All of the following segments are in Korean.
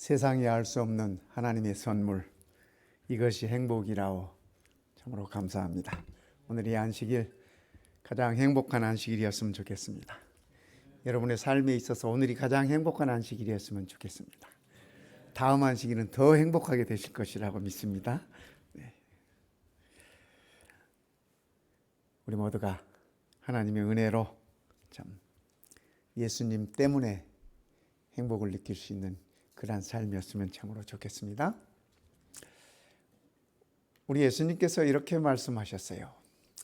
세상이 알 수 없는 하나님의 선물, 이것이 행복이라오. 참으로 감사합니다. 오늘 이 안식일 가장 행복한 안식일이었으면 좋겠습니다. 여러분의 삶에 있어서 오늘이 가장 행복한 안식일이었으면 좋겠습니다. 다음 안식일은 더 행복하게 되실 것이라고 믿습니다. 네. 우리 모두가 하나님의 은혜로 참 예수님 때문에 행복을 느낄 수 있는 그러한 삶이었으면 참으로 좋겠습니다. 우리 예수님께서 이렇게 말씀하셨어요.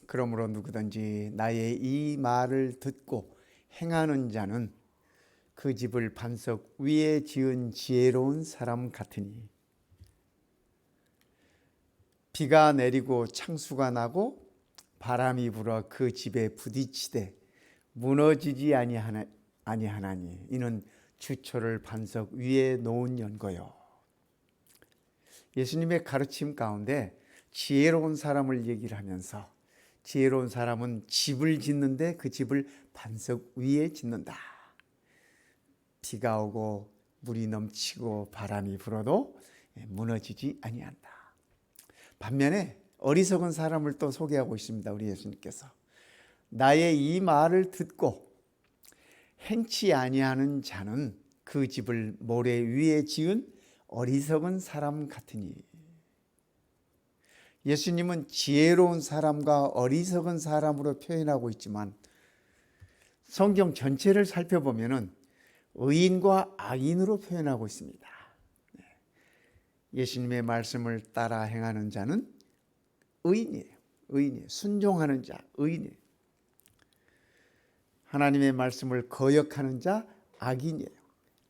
그러므로 누구든지 나의 이 말을 듣고 행하는 자는 그 집을 반석 위에 지은 지혜로운 사람 같으니 비가 내리고 창수가 나고 바람이 불어 그 집에 부딪히되 무너지지 아니하나니 이는 주초를 반석 위에 놓은 연고요. 예수님의 가르침 가운데 지혜로운 사람을 얘기를 하면서 지혜로운 사람은 집을 짓는데 그 집을 반석 위에 짓는다. 비가 오고 물이 넘치고 바람이 불어도 무너지지 아니한다. 반면에 어리석은 사람을 또 소개하고 있습니다. 우리 예수님께서 나의 이 말을 듣고 행치 아니하는 자는 그 집을 모래 위에 지은 어리석은 사람 같으니. 예수님은 지혜로운 사람과 어리석은 사람으로 표현하고 있지만 성경 전체를 살펴보면 의인과 악인으로 표현하고 있습니다. 예수님의 말씀을 따라 행하는 자는 의인이에요. 순종하는 자, 의인이에요. 하나님의 말씀을 거역하는 자, 악인이에요.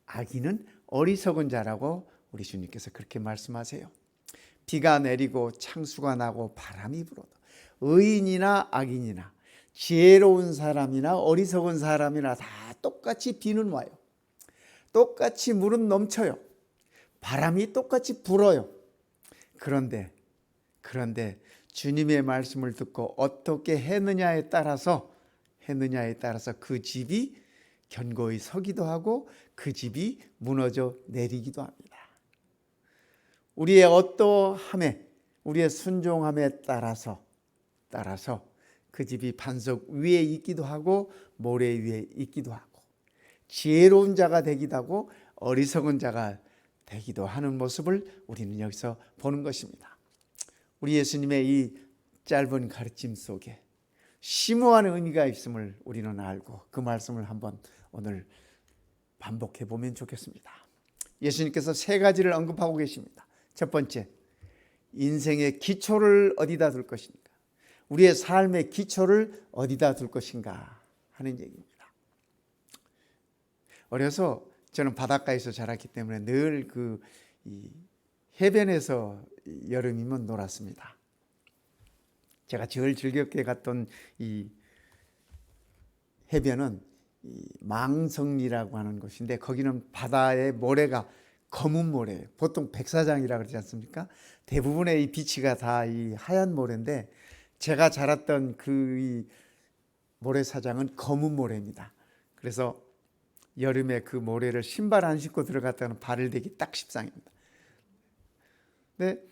악인은 어리석은 자라고 우리 주님께서 그렇게 말씀하세요. 비가 내리고 창수가 나고 바람이 불어도 의인이나 악인이나 지혜로운 사람이나 어리석은 사람이나 다 똑같이 비는 와요. 똑같이 물은 넘쳐요. 바람이 똑같이 불어요. 그런데 주님의 말씀을 듣고 어떻게 했느냐에 따라서 그 집이 견고히 서기도 하고 그 집이 무너져 내리기도 합니다. 우리의 어떠함에, 우리의 순종함에 따라서 그 집이 반석 위에 있기도 하고 모래 위에 있기도 하고 지혜로운 자가 되기도 하고 어리석은 자가 되기도 하는 모습을 우리는 여기서 보는 것입니다. 우리 예수님의 이 짧은 가르침 속에 심오한 의미가 있음을 우리는 알고 그 말씀을 한번 오늘 반복해 보면 좋겠습니다. 예수님께서 세 가지를 언급하고 계십니다. 첫 번째, 인생의 기초를 어디다 둘 것인가? 우리의 삶의 기초를 어디다 둘 것인가 하는 얘기입니다. 어려서 저는 바닷가에서 자랐기 때문에 늘 해변에서 여름이면 놀았습니다. 제가 제일 즐겁게 갔던 이 해변은 망성리라고 하는 곳인데 거기는 바다의 모래가 검은 모래예요. 보통 백사장이라고 그러지 않습니까? 대부분의 이 비치가 다 이 하얀 모래인데 제가 자랐던 이 모래사장은 검은 모래입니다. 그래서 여름에 그 모래를 신발 안 신고 들어갔다는 발을 대기 딱 십상입니다. 근데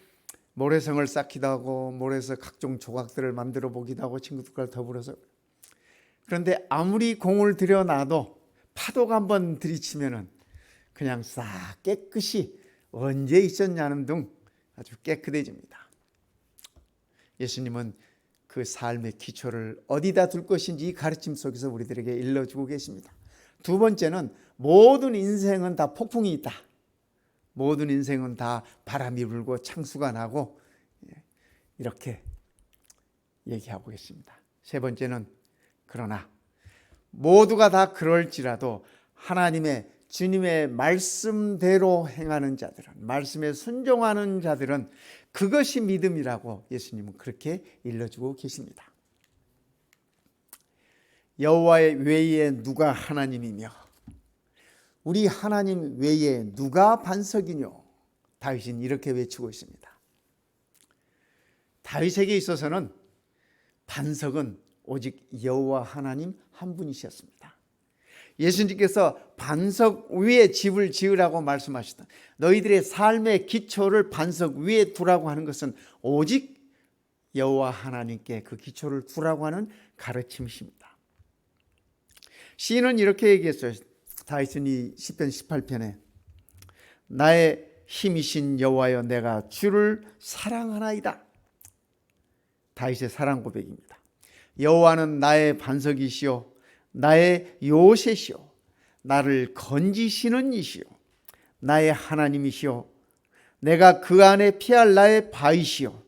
모래성을 쌓기도 하고 모래에서 각종 조각들을 만들어 보기도 하고 친구들과 더불어서. 그런데 아무리 공을 들여놔도 파도가 한번 들이치면은 그냥 싹 깨끗이 언제 있었냐는 등 아주 깨끗해집니다. 예수님은 그 삶의 기초를 어디다 둘 것인지 이 가르침 속에서 우리들에게 일러주고 계십니다. 두 번째는 모든 인생은 다 폭풍이 있다. 모든 인생은 다 바람이 불고 창수가 나고 이렇게 얘기하고 계십니다. 세 번째는 그러나 모두가 다 그럴지라도 하나님의 주님의 말씀대로 행하는 자들은, 말씀에 순종하는 자들은 그것이 믿음이라고 예수님은 그렇게 일러주고 계십니다. 여호와의 외에 누가 하나님이며 우리 하나님 외에 누가 반석이뇨? 다윗은 이렇게 외치고 있습니다. 다윗에게 있어서는 반석은 오직 여호와 하나님 한 분이셨습니다. 예수님께서 반석 위에 집을 지으라고 말씀하셨다. 너희들의 삶의 기초를 반석 위에 두라고 하는 것은 오직 여호와 하나님께 그 기초를 두라고 하는 가르침이십니다. 시인은 이렇게 얘기했어요. 다윗이 시편 18편에 나의 힘이신 여호와여 내가 주를 사랑하나이다. 다윗의 사랑 고백입니다. 여호와는 나의 반석이시요 나의 요새시요 나를 건지시는 이시요 나의 하나님이시요 내가 그 안에 피할 나의 바위시요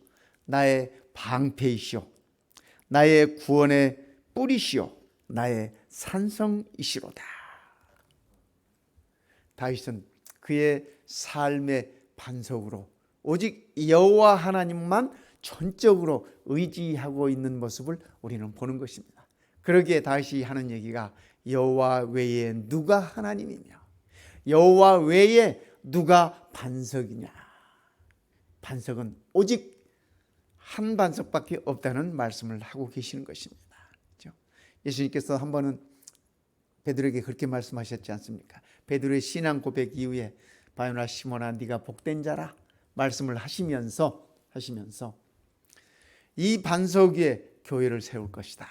나의 방패이시요 나의 구원의 뿌리시요 나의 산성이시로다. 다윗은 그의 삶의 반석으로 오직 여호와 하나님만 전적으로 의지하고 있는 모습을 우리는 보는 것입니다. 그러기에 다윗이 하는 얘기가 여호와 외에 누가 하나님이며 여호와 외에 누가 반석이냐. 반석은 오직 한 반석밖에 없다는 말씀을 하고 계시는 것입니다. 그렇죠? 예수님께서 한 번은 베드로에게 그렇게 말씀하셨지 않습니까? 베드로의 신앙 고백 이후에 바요나 시몬아 네가 복된 자라 말씀을 하시면서 이 반석 위에 교회를 세울 것이다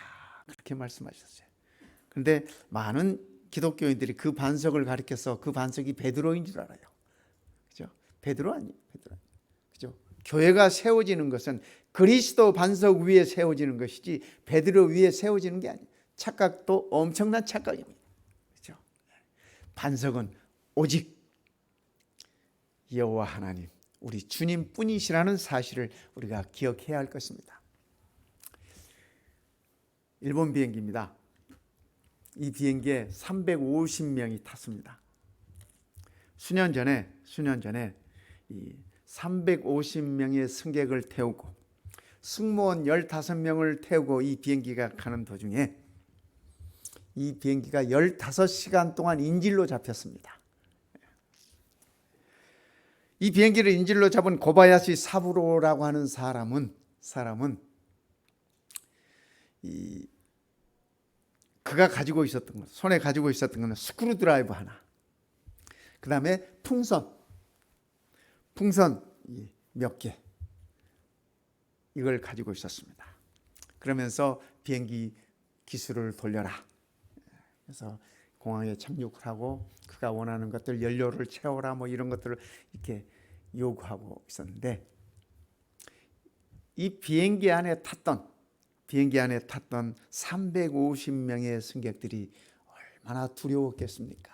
그렇게 말씀하셨어요. 그런데 많은 기독교인들이 그 반석을 가리켜서 그 반석이 베드로인 줄 알아요. 그죠? 베드로 아니에요. 그죠? 교회가 세워지는 것은 그리스도 반석 위에 세워지는 것이지 베드로 위에 세워지는 게 아니에요. 착각도 엄청난 착각입니다. 그죠? 반석은 오직 여호와 하나님, 우리 주님뿐이시라는 사실을 우리가 기억해야 할 것입니다. 일본 비행기입니다. 이 비행기에 350명이 탔습니다. 수년 전에 이 350명의 승객을 태우고 승무원 15명을 태우고 이 비행기가 가는 도중에 이 비행기가 15시간 동안 인질로 잡혔습니다. 이 비행기를 인질로 잡은 고바야시 사부로라고 하는 사람은 그가 가지고 있었던 것, 손에 가지고 있었던 것은 스크루드라이버 하나, 그 다음에 풍선 몇 개, 이걸 가지고 있었습니다. 그러면서 비행기 기술을 돌려라. 그래서 공항에 착륙을 하고 그가 원하는 것들, 연료를 채워라, 뭐 이런 것들을 이렇게 요구하고 있었는데, 이 비행기 안에 탔던 350명의 승객들이 얼마나 두려웠겠습니까?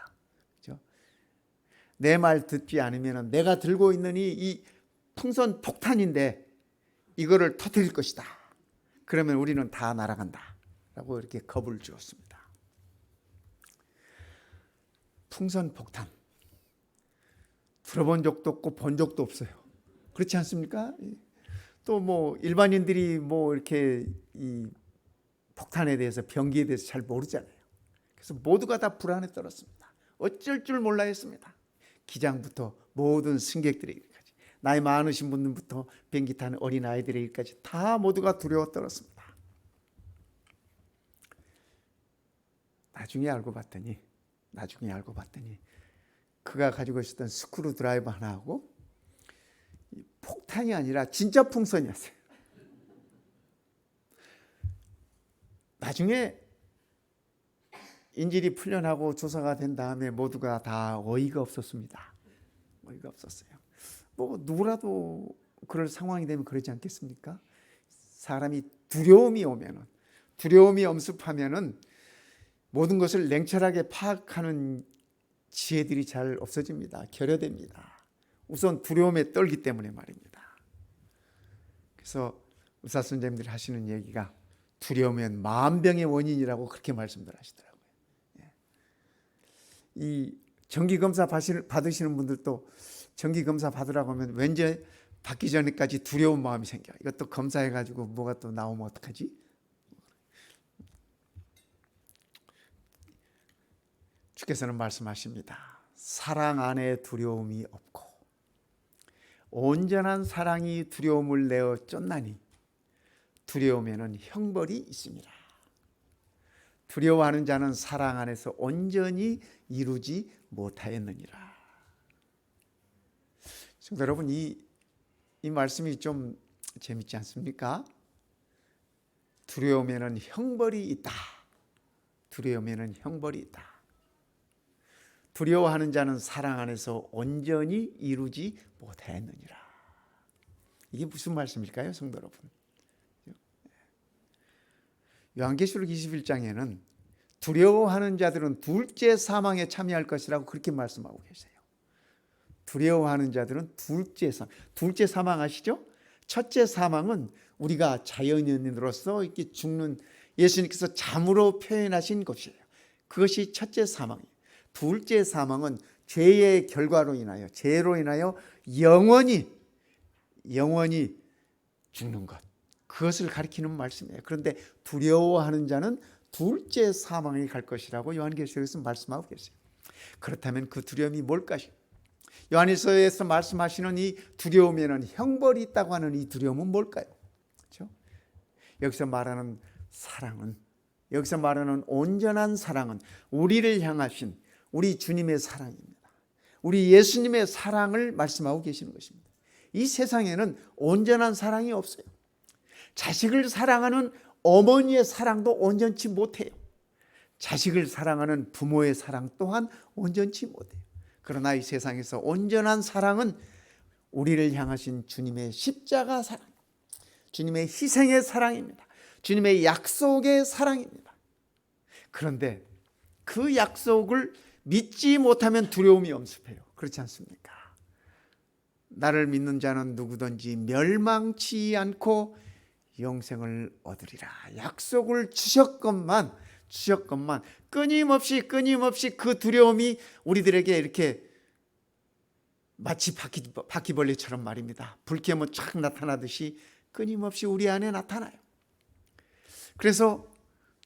그렇죠? 내 말 듣지 않으면 내가 들고 있는 이 풍선 폭탄인데 이거를 터뜨릴 것이다. 그러면 우리는 다 날아간다. 라고 이렇게 겁을 주었습니다. 풍선 폭탄. 들어본 적도 없고 본 적도 없어요. 그렇지 않습니까? 또 뭐 일반인들이 뭐 이렇게 이 폭탄에 대해서, 병기에 대해서 잘 모르잖아요. 그래서 모두가 다 불안에 떨었습니다. 어쩔 줄 몰라 했습니다. 기장부터 모든 승객들에게까지, 나이 많으신 분들부터 비행기 타는 어린 아이들에게까지 다 모두가 두려워 떨었습니다. 나중에 알고 봤더니 그가 가지고 있었던 스크루 드라이버 하나하고 폭탄이 아니라 진짜 풍선이었어요. 나중에 인질이 풀려나고 조사가 된 다음에 모두가 다 어이가 없었습니다. 어이가 없었어요. 뭐 누구라도 그럴 상황이 되면 그러지 않겠습니까? 사람이 두려움이 엄습하면은 모든 것을 냉철하게 파악하는 지혜들이 잘 없어집니다. 결여됩니다. 우선 두려움에 떨기 때문에 말입니다. 그래서 의사 선생님들이 하시는 얘기가 두려우면 만병의 원인이라고 그렇게 말씀들 하시더라고요. 이 정기검사 받으시는 분들도 정기검사 받으라고 하면 왠지 받기 전에까지 두려운 마음이 생겨요. 이것도 검사해가지고 뭐가 또 나오면 어떡하지? 주께서는 말씀하십니다. 사랑 안에 두려움이 없고 온전한 사랑이 두려움을 내어 쫓나니 두려움에는 형벌이 있습니다. 두려워하는 자는 사랑 안에서 온전히 이루지 못하였느니라. 성도 여러분, 이 말씀이 좀 재밌지 않습니까? 두려움에는 형벌이 있다. 두려움에는 형벌이 있다. 두려워하는 자는 사랑 안에서 온전히 이루지 못하였느니라. 이게 무슨 말씀일까요, 성도 여러분? 요한계시록 21장에는 두려워하는 자들은 둘째 사망에 참여할 것이라고 그렇게 말씀하고 계세요. 두려워하는 자들은 둘째 사망 아시죠? 첫째 사망은 우리가 자연인으로서 이렇게 죽는, 예수님께서 잠으로 표현하신 것이에요. 그것이 첫째 사망이에요. 둘째 사망은 죄의 결과로 인하여, 죄로 인하여 영원히 죽는 것, 그것을 가리키는 말씀이에요. 그런데 두려워하는 자는 둘째 사망에 갈 것이라고 요한계시록에서 말씀하고 계세요. 그렇다면 그 두려움이 뭘까요? 요한일서에서 말씀하시는 이 두려움에는 형벌이 있다고 하는 이 두려움은 뭘까요? 그렇죠? 여기서 말하는 사랑은, 여기서 말하는 온전한 사랑은 우리를 향하신 우리 주님의 사랑입니다. 우리 예수님의 사랑을 말씀하고 계시는 것입니다. 이 세상에는 온전한 사랑이 없어요. 자식을 사랑하는 어머니의 사랑도 온전치 못해요. 자식을 사랑하는 부모의 사랑 또한 온전치 못해요. 그러나 이 세상에서 온전한 사랑은 우리를 향하신 주님의 십자가 사랑, 주님의 희생의 사랑입니다. 주님의 약속의 사랑입니다. 그런데 그 약속을 믿지 못하면 두려움이 엄습해요. 그렇지 않습니까? 나를 믿는 자는 누구든지 멸망치 않고 영생을 얻으리라. 약속을 주셨건만 끊임없이 그 두려움이 우리들에게 이렇게 마치 바퀴벌레처럼 말입니다. 불 켜면 촥 나타나듯이 끊임없이 우리 안에 나타나요. 그래서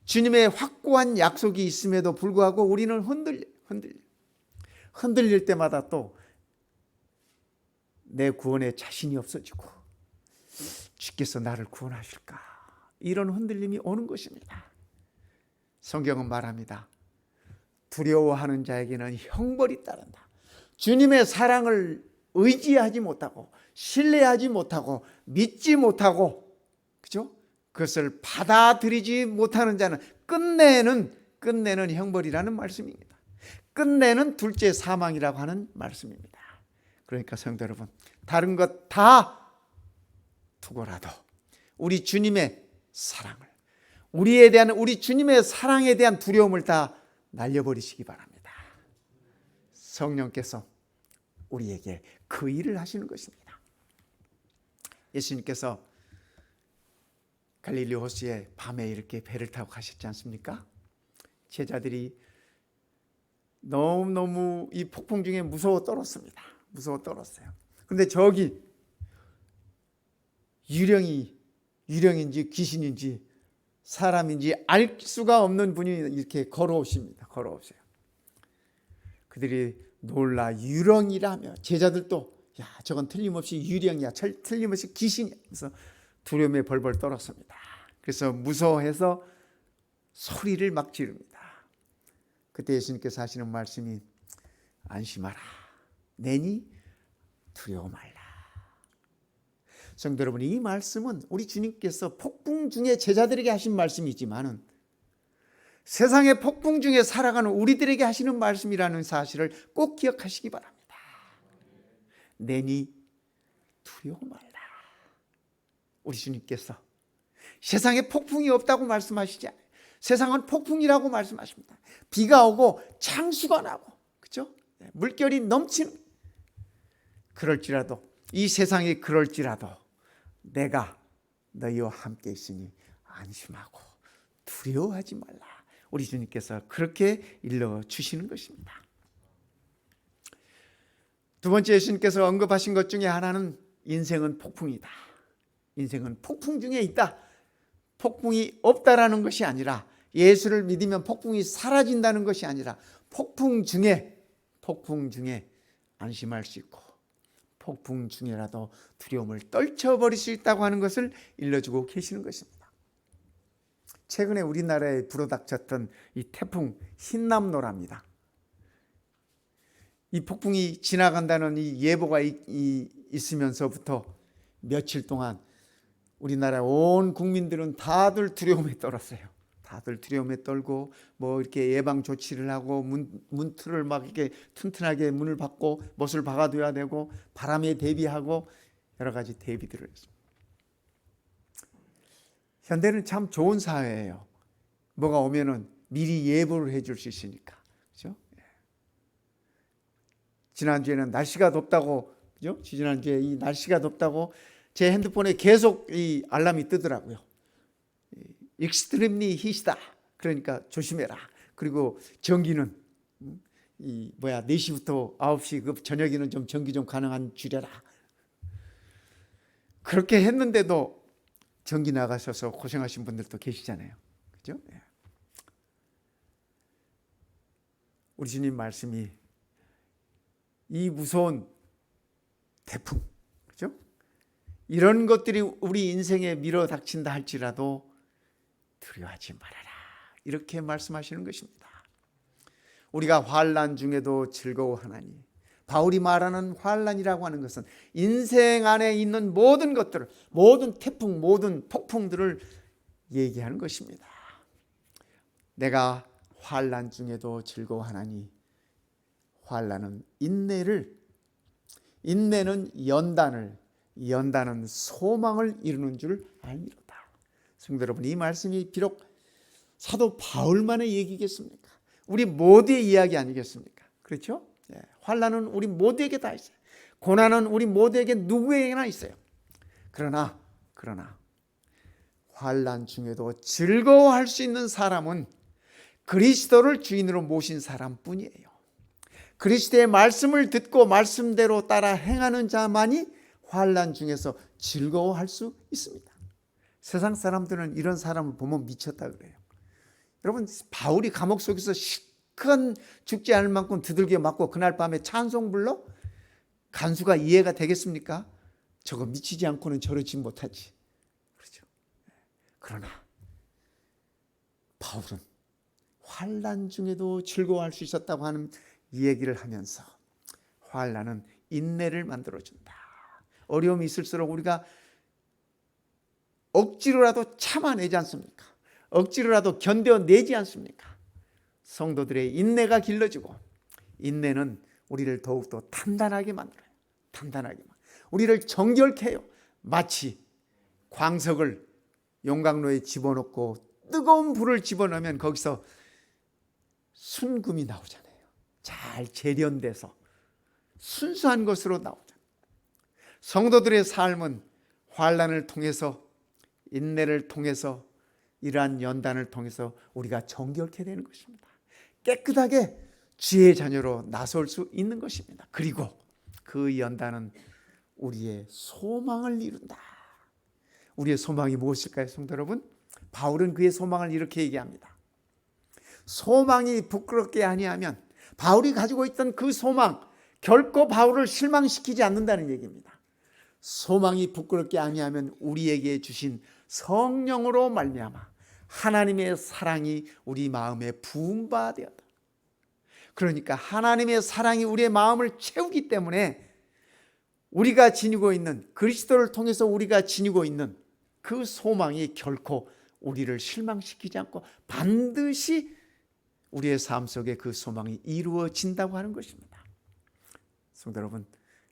주님의 확고한 약속이 있음에도 불구하고 우리는 흔들릴 때마다 또 내 구원에 자신이 없어지고, 주께서 나를 구원하실까, 이런 흔들림이 오는 것입니다. 성경은 말합니다. 두려워하는 자에게는 형벌이 따른다. 주님의 사랑을 의지하지 못하고, 신뢰하지 못하고, 믿지 못하고, 그죠? 그것을 받아들이지 못하는 자는 끝내는 형벌이라는 말씀입니다. 끝내는 둘째 사망이라고 하는 말씀입니다. 그러니까 성도 여러분, 다른 것 다 두고라도 우리 주님의 사랑을, 우리 주님의 사랑에 대한 두려움을 다 날려버리시기 바랍니다. 성령께서 우리에게 그 일을 하시는 것입니다. 예수님께서 갈릴리 호수에 밤에 이렇게 배를 타고 가셨지 않습니까? 제자들이 너무 이 폭풍 중에 무서워 떨었습니다. 그런데 저기 유령인지 귀신인지 사람인지 알 수가 없는 분이 이렇게 걸어오십니다. 그들이 놀라 유령이라며, 제자들도 야, 저건 틀림없이 유령이야, 틀림없이 귀신이야. 그래서 두려움에 벌벌 떨었습니다. 그래서 무서워해서 소리를 막 지릅니다. 그때 예수님께서 하시는 말씀이 안심하라, 내니 두려워 말라. 성도 여러분, 이 말씀은 우리 주님께서 폭풍 중에 제자들에게 하신 말씀이지만 세상의 폭풍 중에 살아가는 우리들에게 하시는 말씀이라는 사실을 꼭 기억하시기 바랍니다. 내니 두려워 말라. 우리 주님께서 세상에 폭풍이 없다고 말씀하시지 않아요. 세상은 폭풍이라고 말씀하십니다. 비가 오고 창수가 나고, 그렇죠? 물결이 넘치는, 이 세상이 그럴지라도 내가 너희와 함께 있으니 안심하고 두려워하지 말라. 우리 주님께서 그렇게 일러주시는 것입니다. 두 번째, 예수님께서 언급하신 것 중에 하나는 인생은 폭풍이다. 인생은 폭풍 중에 있다. 폭풍이 없다라는 것이 아니라, 예수를 믿으면 폭풍이 사라진다는 것이 아니라 폭풍 중에 안심할 수 있고, 폭풍 중에라도 두려움을 떨쳐버릴 수 있다고 하는 것을 일러주고 계시는 것입니다. 최근에 우리나라에 불어닥쳤던 이 태풍 흰남노랍니다. 이 폭풍이 지나간다는 이 예보가 있으면서부터 며칠 동안 우리나라 온 국민들은 다들 두려움에 떨었어요. 다들 두려움에 떨고 뭐 이렇게 예방 조치를 하고 문틀을 막 이렇게 튼튼하게 문을 받고 못을 박아둬야 되고 바람에 대비하고 여러 가지 대비들을 했습니다. 현대는 참 좋은 사회예요. 뭐가 오면은 미리 예보를 해줄 수 있으니까. 그죠? 지난주에는 날씨가 덥다고, 그죠? 지난주에 이 날씨가 덥다고 제 핸드폰에 계속 이 알람이 뜨더라고요. 익스트림리 히시다. 그러니까 조심해라. 그리고 전기는 4시부터 9시 그 저녁에는 좀 전기 좀 가능한 줄여라. 그렇게 했는데도 전기 나가셔서 고생하신 분들도 계시잖아요. 그죠? 우리 주님 말씀이 이 무서운 태풍, 그죠? 이런 것들이 우리 인생에 밀어닥친다 할지라도 두려워하지 말아라. 이렇게 말씀하시는 것입니다. 우리가 환난 중에도 즐거워하나니, 바울이 말하는 환난이라고 하는 것은 인생 안에 있는 모든 것들을, 모든 태풍, 모든 폭풍들을 얘기하는 것입니다. 내가 환난 중에도 즐거워하나니, 환난은 인내를, 인내는 연단을, 연단은 소망을 이루는 줄 알미로다. 성도 여러분, 이 말씀이 비록 사도 바울만의 얘기겠습니까? 우리 모두의 이야기 아니겠습니까? 그렇죠? 환난은 우리 모두에게 다 있어요. 고난은 우리 모두에게 누구에게나 있어요. 그러나 환난 중에도 즐거워할 수 있는 사람은 그리스도를 주인으로 모신 사람뿐이에요. 그리스도의 말씀을 듣고 말씀대로 따라 행하는 자만이 환난 중에서 즐거워할 수 있습니다. 세상 사람들은 이런 사람을 보면 미쳤다 그래요. 여러분, 바울이 감옥 속에서 큰 죽지 않을 만큼 두들겨 맞고 그날 밤에 찬송 불러? 간수가 이해가 되겠습니까? 저거 미치지 않고는 저러지 못하지. 그렇죠. 그러나 바울은 환난 중에도 즐거워할 수 있었다고 하는 이 얘기를 하면서 환난은 인내를 만들어준다. 어려움이 있을수록 우리가 억지로라도 참아내지 않습니까? 억지로라도 견뎌내지 않습니까? 성도들의 인내가 길러지고, 인내는 우리를 더욱더 단단하게 만들어요. 단단하게 만들어요. 우리를 정결케 해요. 마치 광석을 용광로에 집어넣고 뜨거운 불을 집어넣으면 거기서 순금이 나오잖아요. 잘 재련돼서 순수한 것으로 나오잖아요. 성도들의 삶은 환난을 통해서, 인내를 통해서, 이러한 연단을 통해서 우리가 정결케 되는 것입니다. 깨끗하게 주의 자녀로 나설 수 있는 것입니다. 그리고 그 연단은 우리의 소망을 이룬다. 우리의 소망이 무엇일까요, 성도 여러분? 바울은 그의 소망을 이렇게 얘기합니다. 소망이 부끄럽게 아니하면, 바울이 가지고 있던 그 소망, 결코 바울을 실망시키지 않는다는 얘기입니다. 소망이 부끄럽게 아니하면 우리에게 주신 성령으로 말미암아 하나님의 사랑이 우리 마음에 부은 바 되었다. 그러니까 하나님의 사랑이 우리의 마음을 채우기 때문에 우리가 지니고 있는, 그리스도를 통해서 우리가 지니고 있는 그 소망이 결코 우리를 실망시키지 않고 반드시 우리의 삶 속에 그 소망이 이루어진다고 하는 것입니다. 성도 여러분,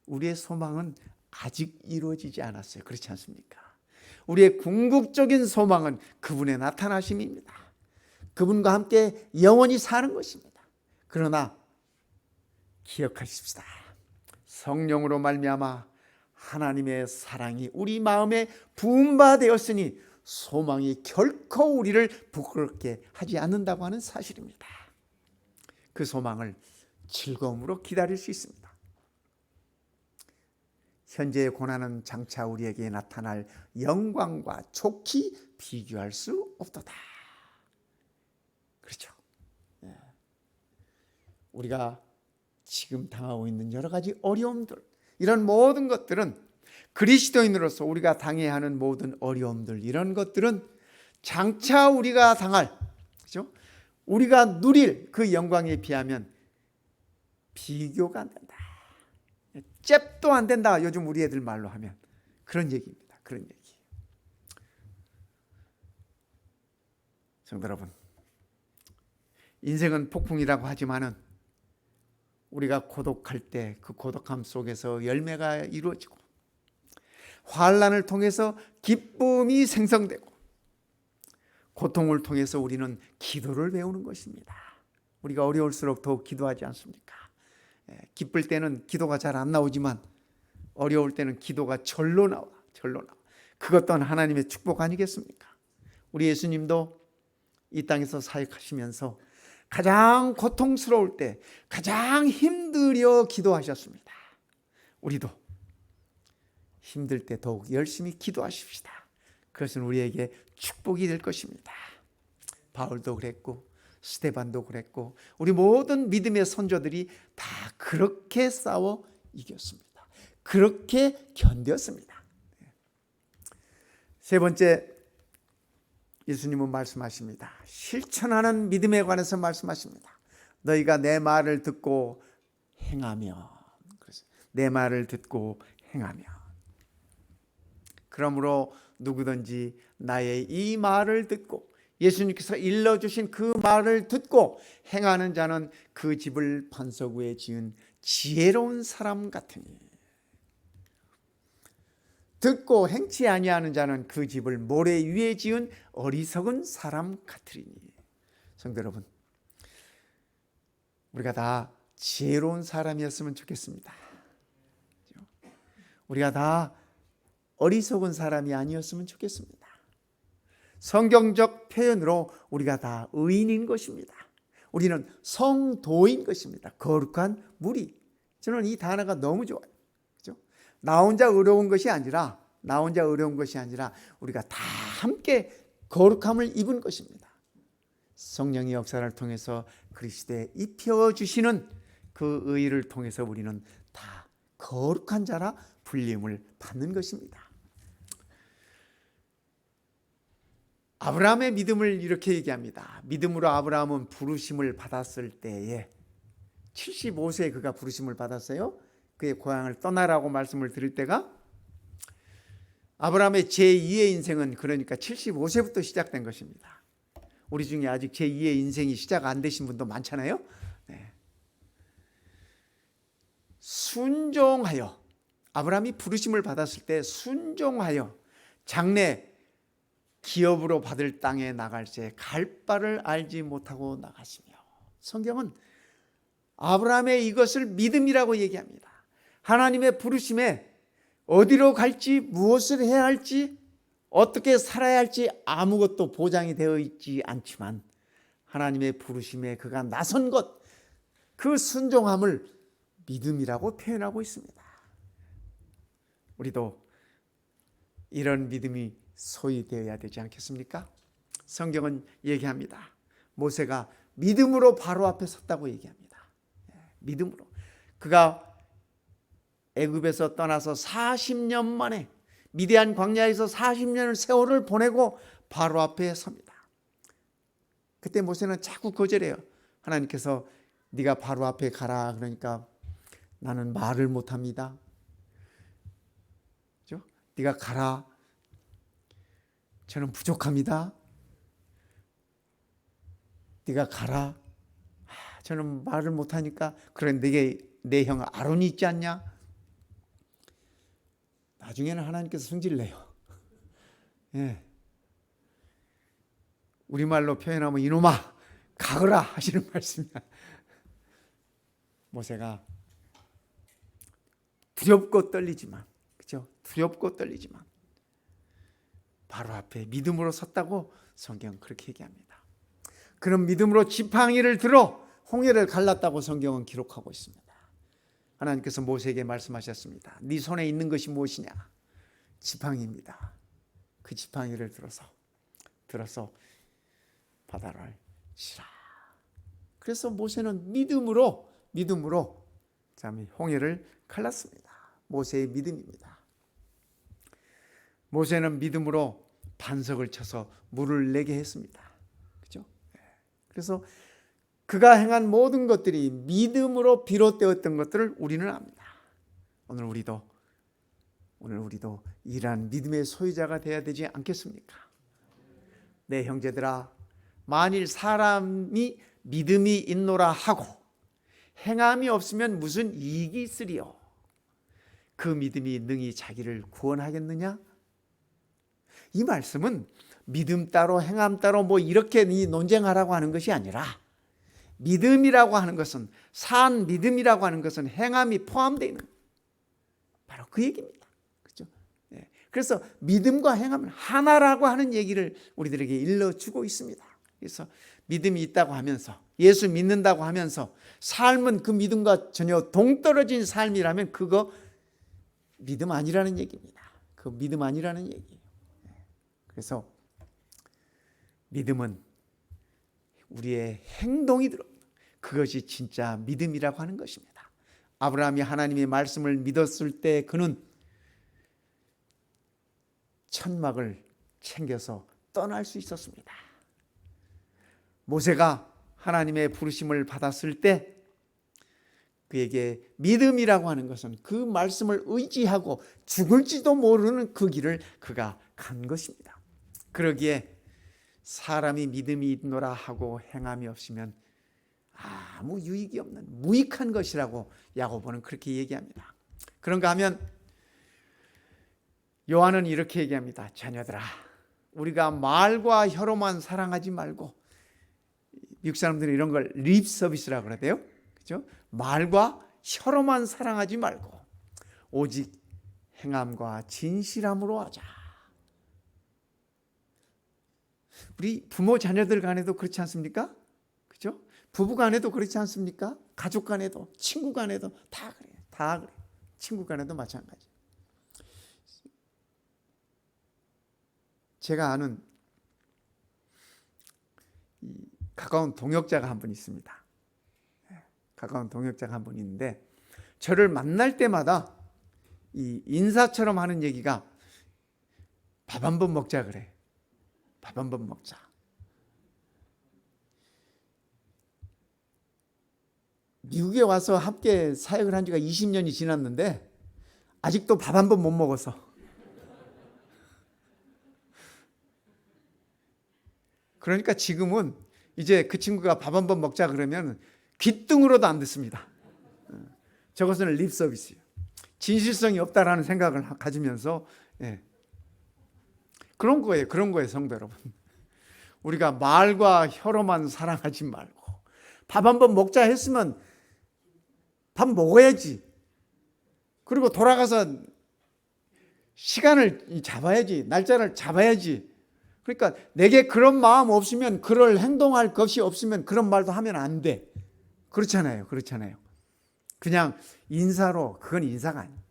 우리의 소망은 아직 이루어지지 않았어요. 그렇지 않습니까? 우리의 궁극적인 소망은 그분의 나타나심입니다. 그분과 함께 영원히 사는 것입니다. 그러나 기억하십시다. 성령으로 말미암아 하나님의 사랑이 우리 마음에 부은 바 되었으니 소망이 결코 우리를 부끄럽게 하지 않는다고 하는 사실입니다. 그 소망을 즐거움으로 기다릴 수 있습니다. 현재의 고난은 장차 우리에게 나타날 영광과 좋게 비교할 수 없도다. 그렇죠. 우리가 지금 당하고 있는 여러 가지 어려움들, 이런 모든 것들은, 그리스도인으로서 우리가 당해야 하는 모든 어려움들, 이런 것들은 장차 우리가 당할, 그죠? 우리가 누릴 그 영광에 비하면 비교가 안 된다. 잽도 안 된다. 요즘 우리 애들 말로 하면 그런 얘기입니다. 그런 얘기. 성도 여러분, 인생은 폭풍이라고 하지만은 우리가 고독할 때 그 고독함 속에서 열매가 이루어지고 환난을 통해서 기쁨이 생성되고 고통을 통해서 우리는 기도를 배우는 것입니다. 우리가 어려울수록 더욱 기도하지 않습니까? 기쁠 때는 기도가 잘 안 나오지만 어려울 때는 기도가 절로 나와. 그것 또한 하나님의 축복 아니겠습니까? 우리 예수님도 이 땅에서 사역하시면서 가장 고통스러울 때, 가장 힘들여 기도하셨습니다. 우리도 힘들 때 더욱 열심히 기도하십시다. 그것은 우리에게 축복이 될 것입니다. 바울도 그랬고 스데반도 그랬고 우리 모든 믿음의 선조들이 다 그렇게 싸워 이겼습니다. 그렇게 견뎠습니다. 세 번째, 예수님은 말씀하십니다. 실천하는 믿음에 관해서 말씀하십니다. 너희가 내 말을 듣고 행하면, 내 말을 듣고 행하면, 그러므로 누구든지 나의 이 말을 듣고 예수님께서 일러주신 그 말을 듣고 행하는 자는 그 집을 반석 위에 지은 지혜로운 사람 같으니, 듣고 행치 아니하는 자는 그 집을 모래 위에 지은 어리석은 사람 같으리니. 성도 여러분, 우리가 다 지혜로운 사람이었으면 좋겠습니다. 우리가 다 어리석은 사람이 아니었으면 좋겠습니다. 성경적 표현으로 우리가 다 의인인 것입니다. 우리는 성도인 것입니다. 거룩한 무리. 저는 이 단어가 너무 좋아요. 그렇죠? 나 혼자 의로운 것이 아니라 우리가 다 함께 거룩함을 입은 것입니다. 성령의 역사를 통해서 그리스도에 입혀주시는 그 의를 통해서 우리는 다 거룩한 자라 불림을 받는 것입니다. 아브라함의 믿음을 이렇게 얘기합니다. 믿음으로 아브라함은 부르심을 받았을 때에 75세에 그가 부르심을 받았어요. 그의 고향을 떠나라고 말씀을 드릴 때가 아브라함의 제2의 인생은 그러니까 75세부터 시작된 것입니다. 우리 중에 아직 제2의 인생이 시작 안 되신 분도 많잖아요. 네. 순종하여, 아브라함이 부르심을 받았을 때 순종하여 장래 기업으로 받을 땅에 나갈 때 갈 바를 알지 못하고 나갔으며, 성경은 아브라함의 이것을 믿음이라고 얘기합니다. 하나님의 부르심에 어디로 갈지, 무엇을 해야 할지, 어떻게 살아야 할지 아무것도 보장이 되어 있지 않지만 하나님의 부르심에 그가 나선 것, 그 순종함을 믿음이라고 표현하고 있습니다. 우리도 이런 믿음이 소유되어야 되지 않겠습니까? 성경은 얘기합니다. 모세가 믿음으로 바로 앞에 섰다고 얘기합니다. 믿음으로. 그가 애굽에서 떠나서 40년 만에 미디안 광야에서 40년을 세월을 보내고 바로 앞에 섭니다. 그때 모세는 자꾸 거절해요. 하나님께서 네가 바로 앞에 가라 그러니까 나는 말을 못합니다. 그렇죠? 네가 가라. 저는 부족합니다. 네가 가라. 저는 말을 못하니까. 그래 내게 내 형 아론이 있지 않냐? 나중에는 하나님께서 성질을 내요. 예. 우리말로 표현하면 이놈아 가거라 하시는 말씀이야. 모세가 두렵고 떨리지만, 그렇죠? 두렵고 떨리지만 바로 앞에 믿음으로 섰다고 성경은 그렇게 얘기합니다. 그런 믿음으로 지팡이를 들어 홍해를 갈랐다고 성경은 기록하고 있습니다. 하나님께서 모세에게 말씀하셨습니다. 네 손에 있는 것이 무엇이냐? 지팡이입니다. 그 지팡이를 들어서 바다를 치라. 그래서 모세는 믿음으로 홍해를 갈랐습니다. 모세의 믿음입니다. 모세는 믿음으로 반석을 쳐서 물을 내게 했습니다. 그죠? 그래서 그가 행한 모든 것들이 믿음으로 비롯되었던 것들을 우리는 압니다. 오늘 우리도 이러한 믿음의 소유자가 되어야 되지 않겠습니까? 내 형제들아, 만일 사람이 믿음이 있노라 하고 행함이 없으면 무슨 이익이 있으리요? 그 믿음이 능히 자기를 구원하겠느냐? 이 말씀은 믿음 따로 행함 따로 뭐 이렇게 논쟁하라고 하는 것이 아니라, 믿음이라고 하는 것은, 산 믿음이라고 하는 것은 행함이 포함되어 있는 바로 그 얘기입니다. 그렇죠? 그래서 믿음과 행함은 하나라고 하는 얘기를 우리들에게 일러주고 있습니다. 그래서 믿음이 있다고 하면서, 예수 믿는다고 하면서 삶은 그 믿음과 전혀 동떨어진 삶이라면 그거 믿음 아니라는 얘기입니다. 그 믿음 아니라는 얘기예요. 그래서 믿음은 우리의 행동이 들어옵니다. 그것이 진짜 믿음이라고 하는 것입니다. 아브라함이 하나님의 말씀을 믿었을 때 그는 천막을 챙겨서 떠날 수 있었습니다. 모세가 하나님의 부르심을 받았을 때 그에게 믿음이라고 하는 것은 그 말씀을 의지하고 죽을지도 모르는 그 길을 그가 간 것입니다. 그러기에 사람이 믿음이 있노라 하고 행함이 없으면 아무 유익이 없는 무익한 것이라고 야고보는 그렇게 얘기합니다. 그런가 하면 요한은 이렇게 얘기합니다. 자녀들아, 우리가 말과 혀로만 사랑하지 말고, 미국 사람들은 이런 걸 립 서비스라고 그러대요. 그죠? 말과 혀로만 사랑하지 말고 오직 행함과 진실함으로 하자. 우리 부모 자녀들 간에도 그렇지 않습니까? 그죠? 부부 간에도 그렇지 않습니까? 가족 간에도, 친구 간에도 다 그래요. 다 그래요. 친구 간에도 마찬가지. 제가 아는 가까운 동역자가 한 분 있습니다. 가까운 동역자가 한 분 있는데 저를 만날 때마다 이 인사처럼 하는 얘기가 밥 한 번 먹자 그래. 밥 한 번 먹자. 미국에 와서 함께 사역을 한 지가 20년이 지났는데 아직도 밥 한 번 못 먹어서. 그러니까 지금은 이제 그 친구가 밥 한 번 먹자 그러면 귓등으로도 안 듣습니다. 저것은 립 서비스예요. 진실성이 없다라는 생각을 가지면서, 그런 거예요, 성도 여러분. 우리가 말과 혀로만 사랑하지 말고 밥 한 번 먹자 했으면 밥 먹어야지. 그리고 돌아가서 시간을 잡아야지, 날짜를 잡아야지. 그러니까 내게 그런 마음 없으면, 그럴 행동할 것이 없으면 그런 말도 하면 안 돼. 그렇잖아요. 그냥 인사로, 그건 인사가 아니에요.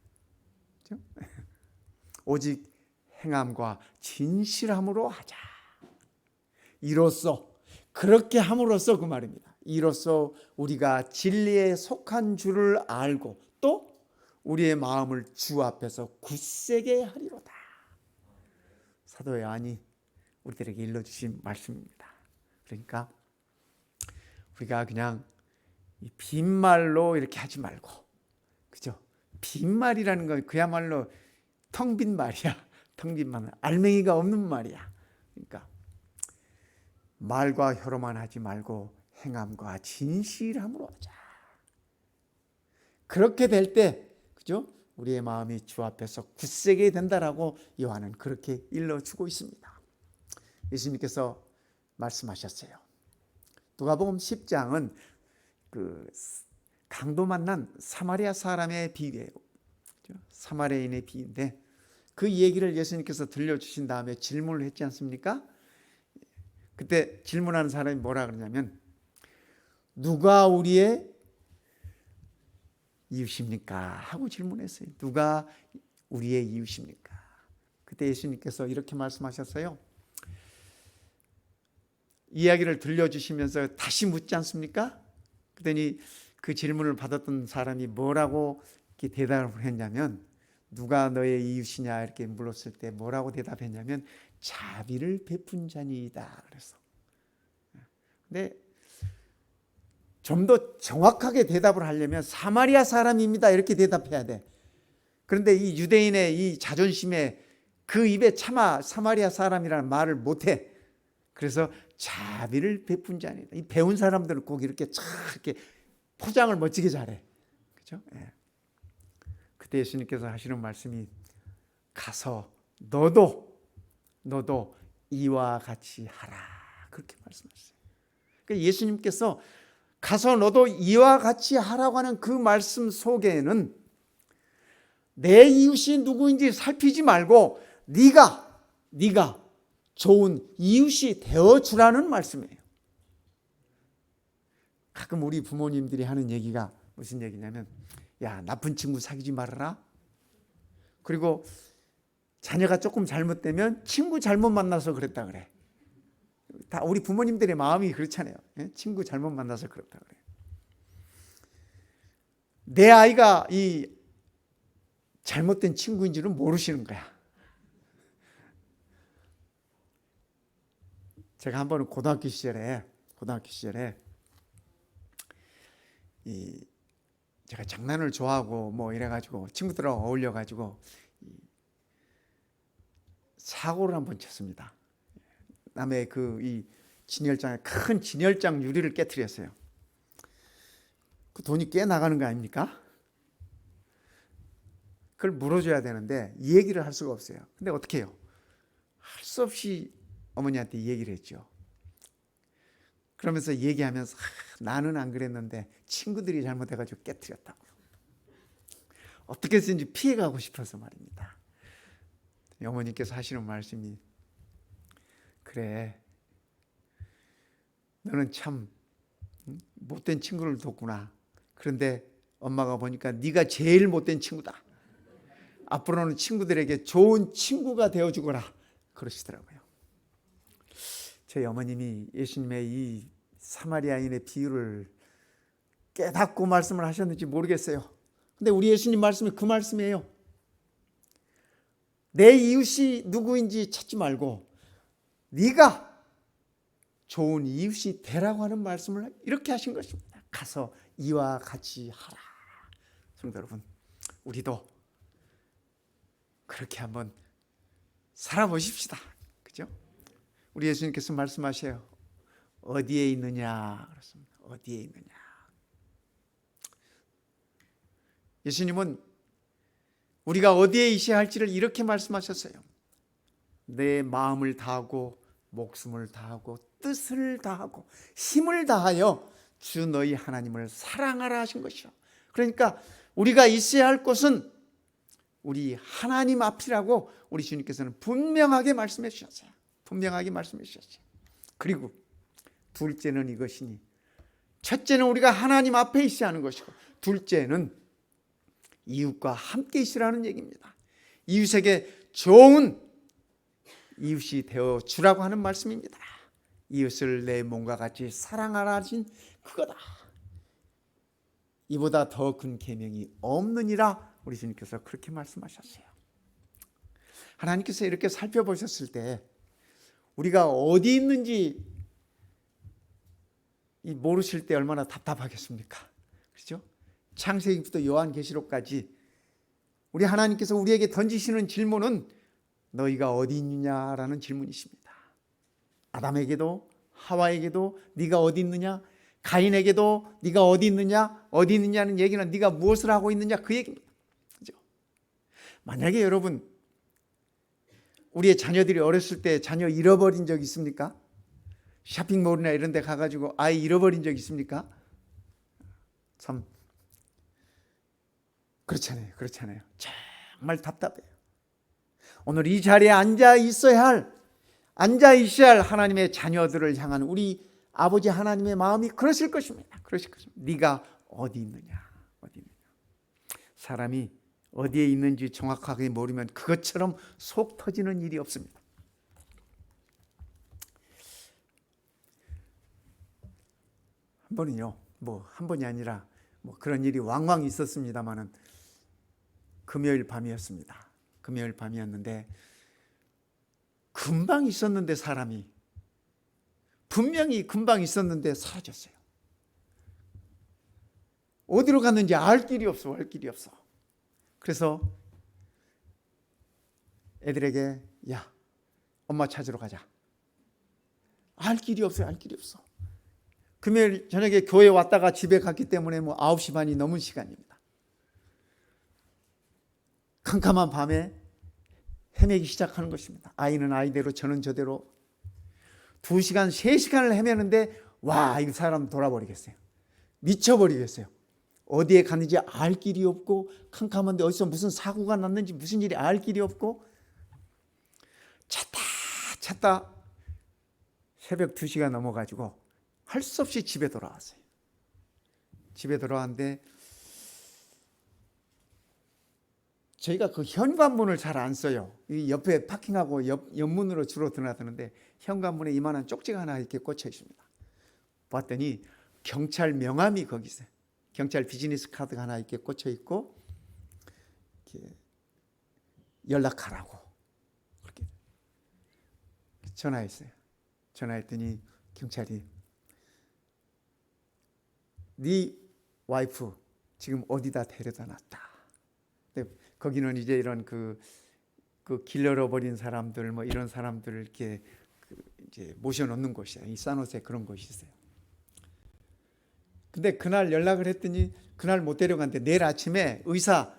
그렇죠? 오직 행함과 진실함으로 하자. 이로써, 그렇게 함으로써, 그 말입니다. 이로써 우리가 진리에 속한 줄을 알고 또 우리의 마음을 주 앞에서 굳세게 하리로다. 사도 요한이 우리들에게 일러주신 말씀입니다. 그러니까 우리가 그냥 빈말로 이렇게 하지 말고, 그죠? 빈말이라는 건 그야말로 텅 빈 말이야. 텅 빈 말, 알맹이가 없는 말이야. 그러니까 말과 혀로만 하지 말고 행함과 진실함으로 하자. 그렇게 될 때, 그죠? 우리의 마음이 주 앞에서 굳세게 된다라고 요한은 그렇게 일러주고 있습니다. 예수님께서 말씀하셨어요. 누가복음 10장은 그 강도 만난 사마리아 사람의 비유예요. 사마리아인의 비유인데 그 얘기를 예수님께서 들려주신 다음에 질문을 했지 않습니까? 그때 질문하는 사람이 뭐라 그러냐면, 누가 우리의 이웃입니까? 하고 질문했어요. 누가 우리의 이웃입니까? 그때 예수님께서 이렇게 말씀하셨어요. 이야기를 들려주시면서 다시 묻지 않습니까? 그랬더니 그 질문을 받았던 사람이 뭐라고 이렇게 대답을 했냐면, 누가 너의 이웃이냐 이렇게 물었을 때 뭐라고 대답했냐면, 자비를 베푼 자니이다 그래서. 근데 좀 더 정확하게 대답을 하려면 사마리아 사람입니다 이렇게 대답해야 돼. 그런데 이 유대인의 이 자존심에 그 입에 차마 사마리아 사람이라는 말을 못해. 그래서 자비를 베푼 자니이다. 이 배운 사람들은 꼭 이렇게 참 이렇게 포장을 멋지게 잘해. 그죠? 예. 그때 예수님께서 하시는 말씀이 가서 너도 이와 같이 하라 그렇게 말씀하셨어요. 그러니까 예수님께서 가서 너도 이와 같이 하라고 하는 그 말씀 속에는 내 이웃이 누구인지 살피지 말고 네가 좋은 이웃이 되어주라는 말씀이에요. 가끔 우리 부모님들이 하는 얘기가 무슨 얘기냐면 야 나쁜 친구 사귀지 말아라. 그리고 자녀가 조금 잘못되면 친구 잘못 만나서 그랬다 그래. 다 우리 부모님들의 마음이 그렇잖아요. 친구 잘못 만나서 그렇다 그래. 내 아이가 이 잘못된 친구인 줄은 모르시는 거야. 제가 한 번은 고등학교 시절에 제가 장난을 좋아하고 뭐 이래가지고 친구들하고 어울려가지고 사고를 한번 쳤습니다. 남의 이 진열장에 큰 진열장 유리를 깨트렸어요. 그 돈이 꽤 나가는 거 아닙니까? 그걸 물어줘야 되는데 이 얘기를 할 수가 없어요. 근데 어떻게 해요? 할 수 없이 어머니한테 얘기를 했죠. 그러면서 얘기하면서 나는 안 그랬는데 친구들이 잘못해가지고 깨트렸다고. 어떻게 해서든지 피해가고 싶어서 말입니다. 어머니께서 하시는 말씀이 그래 너는 참 못된 친구를 뒀구나. 그런데 엄마가 보니까 네가 제일 못된 친구다. 앞으로는 친구들에게 좋은 친구가 되어주거라 그러시더라고요. 저희 어머님이 예수님의 이 사마리아인의 비유를 깨닫고 말씀을 하셨는지 모르겠어요. 근데 우리 예수님 말씀이 그 말씀이에요. 내 이웃이 누구인지 찾지 말고 네가 좋은 이웃이 되라고 하는 말씀을 이렇게 하신 것입니다. 가서 이와 같이 하라. 성도 여러분, 우리도 그렇게 한번 살아보십시다. 그죠? 우리 예수님께서 말씀하셔요. 어디에 있느냐 그렇습니다. 어디에 있느냐. 예수님은 우리가 어디에 있어야 할지를 이렇게 말씀하셨어요. 내 마음을 다하고 목숨을 다하고 뜻을 다하고 힘을 다하여 주 너희 하나님을 사랑하라 하신 것이요. 그러니까 우리가 있어야 할 곳은 우리 하나님 앞이라고 우리 주님께서는 분명하게 말씀해 주셨어요. 분명하게 말씀해 주셨어요. 그리고 둘째는 이것이니, 첫째는 우리가 하나님 앞에 있어야 하는 것이고, 둘째는 이웃과 함께 있으라는 얘기입니다. 이웃에게 좋은 이웃이 되어 주라고 하는 말씀입니다. 이웃을 내 몸과 같이 사랑하라 하신 그거다. 이보다 더 큰 계명이 없느니라 우리 주님께서 그렇게 말씀하셨어요. 하나님께서 이렇게 살펴보셨을 때 우리가 어디 있는지 모르실 때 얼마나 답답하겠습니까? 그렇죠? 창세기부터 요한계시록까지 우리 하나님께서 우리에게 던지시는 질문은 너희가 어디 있느냐라는 질문이십니다. 아담에게도 하와에게도 네가 어디 있느냐, 가인에게도 네가 어디 있느냐는 얘기는 네가 무엇을 하고 있느냐 그 얘기입니다. 그렇죠? 만약에 여러분 우리의 자녀들이 어렸을 때 자녀 잃어버린 적 있습니까? 쇼핑몰이나 이런 데 가가지고 아이 잃어버린 적 있습니까? 참 그렇잖아요. 정말 답답해요. 오늘 이 자리에 앉아 있어야 할 하나님의 자녀들을 향한 우리 아버지 하나님의 마음이 그러실 것입니다. 네가 어디 있느냐. 사람이 어디에 있는지 정확하게 모르면 그것처럼 속 터지는 일이 없습니다. 한 번은요, 한 번이 아니라 그런 일이 왕왕 있었습니다만은 금요일 밤이었습니다. 금요일 밤이었는데 금방 있었는데 사람이 분명히 금방 있었는데 사라졌어요. 어디로 갔는지 알 길이 없어. 그래서 애들에게 야, 엄마 찾으러 가자. 알 길이 없어요. 금요일 저녁에 교회 왔다가 집에 갔기 때문에 9시 반이 넘은 시간입니다. 캄캄한 밤에 헤매기 시작하는 것입니다. 아이는 아이대로 저는 저대로 2시간, 3시간을 헤매는데 와, 이 사람 돌아버리겠어요. 미쳐버리겠어요. 어디에 갔는지 알 길이 없고 캄캄한데 어디서 무슨 사고가 났는지 무슨 일이 알 길이 없고 찾다 새벽 2시가 넘어가지고 할 수 없이 집에 돌아왔어요. 집에 돌아왔는데 저희가 그 현관문을 잘 안 써요. 이 옆에 파킹하고 옆문으로 주로 드나드는데 현관문에 이만한 쪽지가 하나 이렇게 꽂혀 있습니다. 봤더니 경찰 명함이 거기 있어요. 경찰 비즈니스 카드가 하나 이렇게 꽂혀 있고 이렇게 연락하라고 그렇게 전화했어요. 전화했더니 경찰이 네 와이프 지금 어디다 데려다 놨다. 근데 거기는 이제 이런 그 길 잃어버린 사람들 이런 사람들을 이렇게 이제 모셔놓는 곳이야. 이 산호세 그런 곳이 있어요. 근데 그날 연락을 했더니 그날 못 데려갔는데 내일 아침에 의사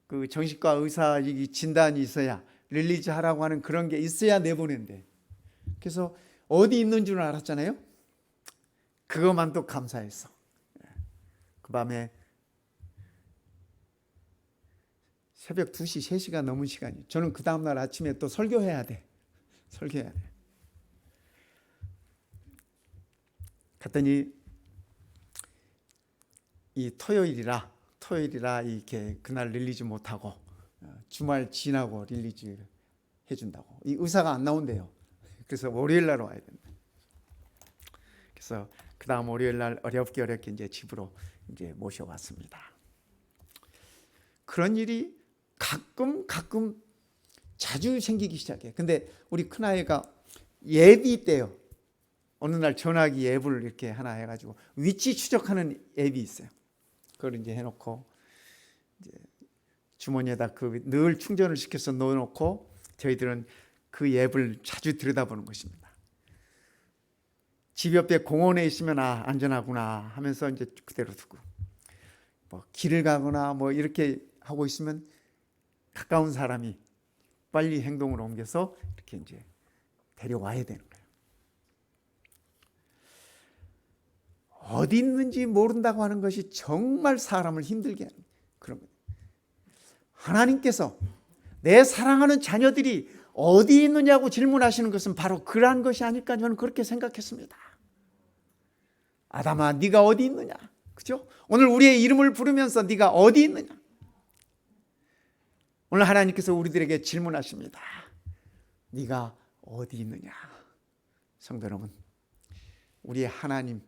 그 정신과 의사 진단이 있어야 릴리즈 하라고 하는 그런 게 있어야 내보낸대. 그래서 어디 있는 줄 알았잖아요. 그것만 또 감사했어. 그 밤에 새벽 2시, 3시가 넘은 시간이. 저는 그 다음날 아침에 또 설교해야 돼. 갔더니 이 토요일이라 이렇게 그날 릴리즈 못하고 주말 지나고 릴리즈 해준다고. 이 의사가 안 나온대요. 그래서 월요일 날 와야 된다. 그래서 그 다음 월요일 날 어렵게 이제 집으로 이제 모셔왔습니다. 그런 일이 가끔 자주 생기기 시작해요. 근데 우리 큰아이가 앱이 있대요. 어느 날 전화기 앱을 이렇게 하나 해가지고 위치 추적하는 앱이 있어요. 그걸 이제 해놓고 이제 주머니에다 늘 충전을 시켜서 넣어놓고 저희들은 그 앱을 자주 들여다보는 것입니다. 집 옆에 공원에 있으면 안전하구나 하면서 이제 그대로 두고 길을 가거나 이렇게 하고 있으면 가까운 사람이 빨리 행동을 옮겨서 이렇게 이제 데려와야 되는 거예요. 어디 있는지 모른다고 하는 것이 정말 사람을 힘들게 하는 그런 거예요. 하나님께서 내 사랑하는 자녀들이 어디 있느냐고 질문하시는 것은 바로 그러한 것이 아닐까 저는 그렇게 생각했습니다. 아담아, 네가 어디 있느냐? 그죠? 오늘 우리의 이름을 부르면서 네가 어디 있느냐? 오늘 하나님께서 우리들에게 질문하십니다. 네가 어디 있느냐? 성도 여러분, 우리의 하나님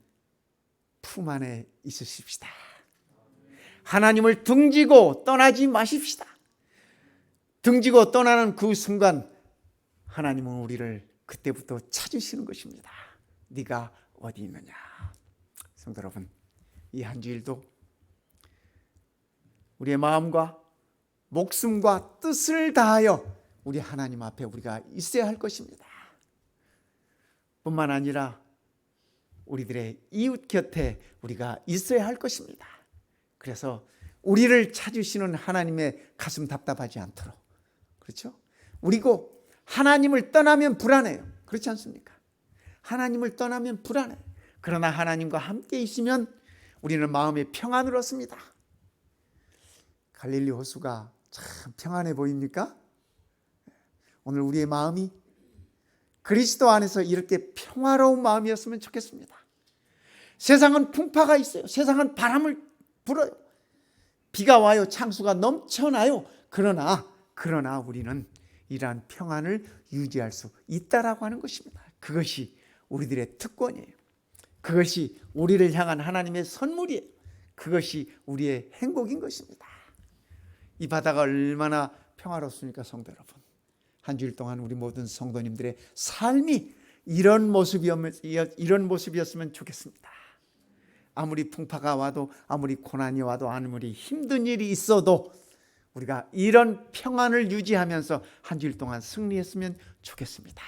품 안에 있으십시다. 하나님을 등지고 떠나지 마십시다. 등지고 떠나는 그 순간 하나님은 우리를 그때부터 찾으시는 것입니다. 네가 어디 있느냐? 성도 여러분, 이 한 주일도 우리의 마음과 목숨과 뜻을 다하여 우리 하나님 앞에 우리가 있어야 할 것입니다. 뿐만 아니라 우리들의 이웃 곁에 우리가 있어야 할 것입니다. 그래서 우리를 찾으시는 하나님의 가슴 답답하지 않도록, 그렇죠? 우리고 하나님을 떠나면 불안해요. 그렇지 않습니까? 하나님을 떠나면 불안해. 그러나 하나님과 함께 있으면 우리는 마음의 평안을 얻습니다. 갈릴리 호수가 참 평안해 보입니까? 오늘 우리의 마음이 그리스도 안에서 이렇게 평화로운 마음이었으면 좋겠습니다. 세상은 풍파가 있어요. 세상은 바람을 불어요. 비가 와요. 창수가 넘쳐나요. 그러나 우리는 이러한 평안을 유지할 수 있다라고 하는 것입니다. 그것이 우리들의 특권이에요. 그것이 우리를 향한 하나님의 선물이에요. 그것이 우리의 행복인 것입니다. 이 바다가 얼마나 평화롭습니까, 성도 여러분? 한 주일 동안 우리 모든 성도님들의 삶이 이런 모습이었으면 좋겠습니다. 아무리 풍파가 와도, 아무리 고난이 와도, 아무리 힘든 일이 있어도 우리가 이런 평안을 유지하면서 한 주일 동안 승리했으면 좋겠습니다.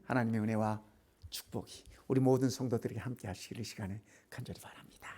하나님의 은혜와 축복이 우리 모든 성도들에게 함께 하시길 이 시간에 간절히 바랍니다.